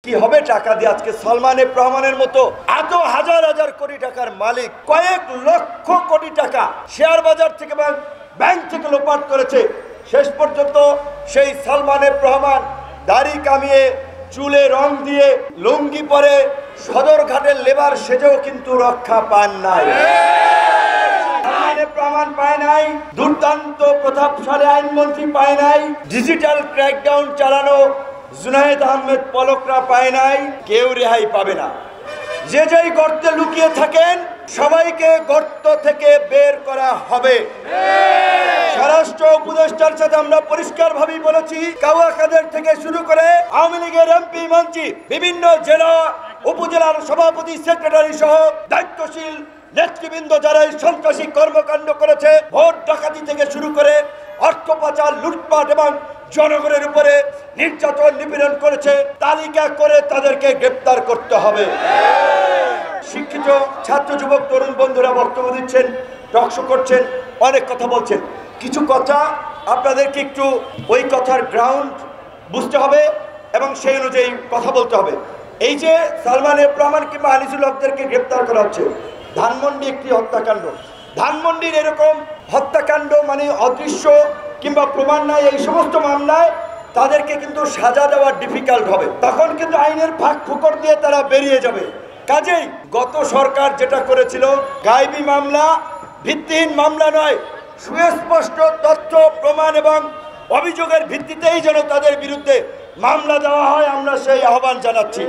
কি হবে টাকা দিয়ে? আজকে সালমান এফ রহমানের মতো এত হাজার হাজার কোটি টাকার মালিক কয়েক লক্ষ কোটি টাকা শেয়ার বাজার থেকে ব্যাংক থেকে লোপাট করেছে। শেষ পর্যন্ত সেই সালমান এফ রহমান দাড়ি কামিয়ে চুলে রং দিয়ে লুঙ্গি পরে সদরঘাটের লেবার সেজেও কিন্তু রক্ষা পান নাই। প্রমাণ পায় নাই, দুর্দান্ত প্রতাপশালী আইনমন্ত্রী পায় নাই, ডিজিটাল ক্র্যাকডাউন চালানো জুনায়েদ আহমেদ পলকরা পায় নাই, কেউ রেহাই পাবে না। যে যেই গর্তে লুকিয়ে থাকেন সবাইকে গর্ত থেকে বের করা হবে। স্বরাষ্ট্র উপদেষ্টার সাথে আমরা পরিষ্কারভাবেই বলেছি, কাওয়া কাদের থেকে শুরু করে আওয়ামী লীগের এমপি মন্ত্রী, বিভিন্ন জেলা উপজেলার সভাপতি সেক্রেটারি সহ দায়িত্বশীল নেতৃবৃন্দ যারা এই সন্ত্রাসী কর্মকাণ্ড করেছে, ভোট ডাকাতি থেকে শুরু করে অর্থ পাচার, লুটপাট এবং জনগণের উপরে নির্যাতন নিপীড়ন করেছে, তালিকা করে তাদেরকে গ্রেপ্তার করতে হবে। শিক্ষিত ছাত্র যুবক তরুণ বন্ধুরা বক্তব্য দিচ্ছেন, টকশো করছেন, অনেক কথা বলছেন। কিছু কথা আপনাদেরকে একটু ওই কথার গ্রাউন্ড বুঝতে হবে এবং সেই অনুযায়ী কথা বলতে হবে। এই যে সালমান এফ রহমান কিংবা আনিসুল হকদেরকে গ্রেপ্তার করা হচ্ছে, ধানমন্ডি একটি হত্যাকাণ্ড। ধানমন্ডির এরকম হত্যাকাণ্ড মানে অদৃশ্য কিংবা প্রমাণ নাই, এই সমস্ত মামলায় তাদেরকে কিন্তু সাজা দেওয়া ডিফিকাল্ট হবে। তখন কিন্তু আইনের ফাঁক ফুকর দিয়ে তারা বেরিয়ে যাবে। কাজেই গত সরকার যেটা করেছিল, গায়েবী মামলা, ভিত্তিহীন মামলা নয়, সুস্পষ্ট তথ্য প্রমাণ এবং অভিযোগের ভিত্তিতেই যেন তাদের বিরুদ্ধে মামলা দেওয়া হয়, আমরা সেই আহ্বান জানাচ্ছি।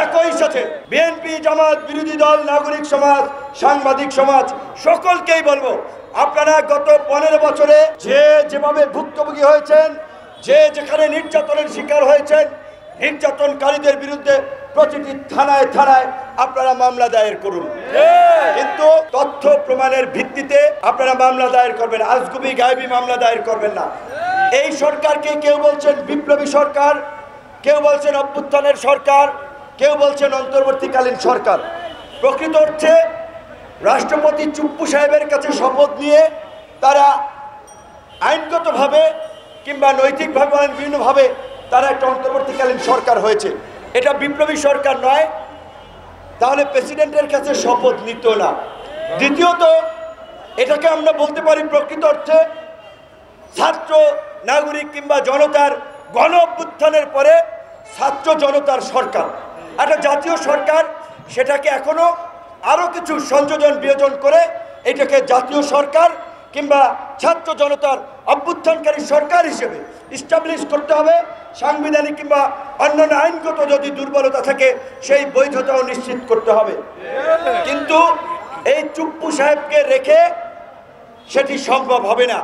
একই সাথে বিএনপি, জামাত, বিরোধী দল, নাগরিক সমাজ, সাংবাদিক সমাজ সকলকেই বলবো, আপনারা গত 15 বছরে যেভাবে ভুক্তভোগী হয়েছেন, যেখানে নির্যাতনের শিকার হয়েছেন, নির্যাতনকারীদের বিরুদ্ধে প্রতিটি থানায় থানায় আপনারা মামলা দায়ের করুন, কিন্তু তথ্য প্রমাণের ভিত্তিতে আপনারা মামলা দায়ের করবেন। আজগুবি গায়েবী মামলা দায়ের করবেন না। এই সরকারকে কেউ বলছেন বিপ্লবী সরকার, কেউ বলছেন অভ্যুত্থানের সরকার, কেউ বলছেন অন্তর্বর্তীকালীন সরকার। প্রকৃত অর্থে রাষ্ট্রপতি চুপ্পু সাহেবের কাছে শপথ নিয়ে তারা আইনগতভাবে কিংবা নৈতিকভাবে বিভিন্নভাবে তারা একটা অন্তর্বর্তীকালীন সরকার হয়েছে। এটা বিপ্লবী সরকার নয়, তাহলে প্রেসিডেন্টের কাছে শপথ নিত না। দ্বিতীয়ত, এটাকে আমরা বলতে পারি প্রকৃত অর্থে ছাত্র, নাগরিক কিংবা জনতার গণ অভ্যুত্থানের পরে ছাত্র জনতার সরকার, একটা জাতীয় সরকার। সেটাকে এখনো আরও কিছু সংযোজন বিয়োজন করে এটাকে জাতীয় সরকার কিংবা ছাত্র জনতার অভ্যুত্থানকারী সরকার হিসেবে ইস্টাবলিশ করতে হবে। সাংবিধানিক কিংবা অন্যান্য আইনগত যদি দুর্বলতা থাকে সেই বৈধতাও নিশ্চিত করতে হবে। কিন্তু এই চুপ্পু সাহেবকে রেখে সেটি সম্ভব হবে না।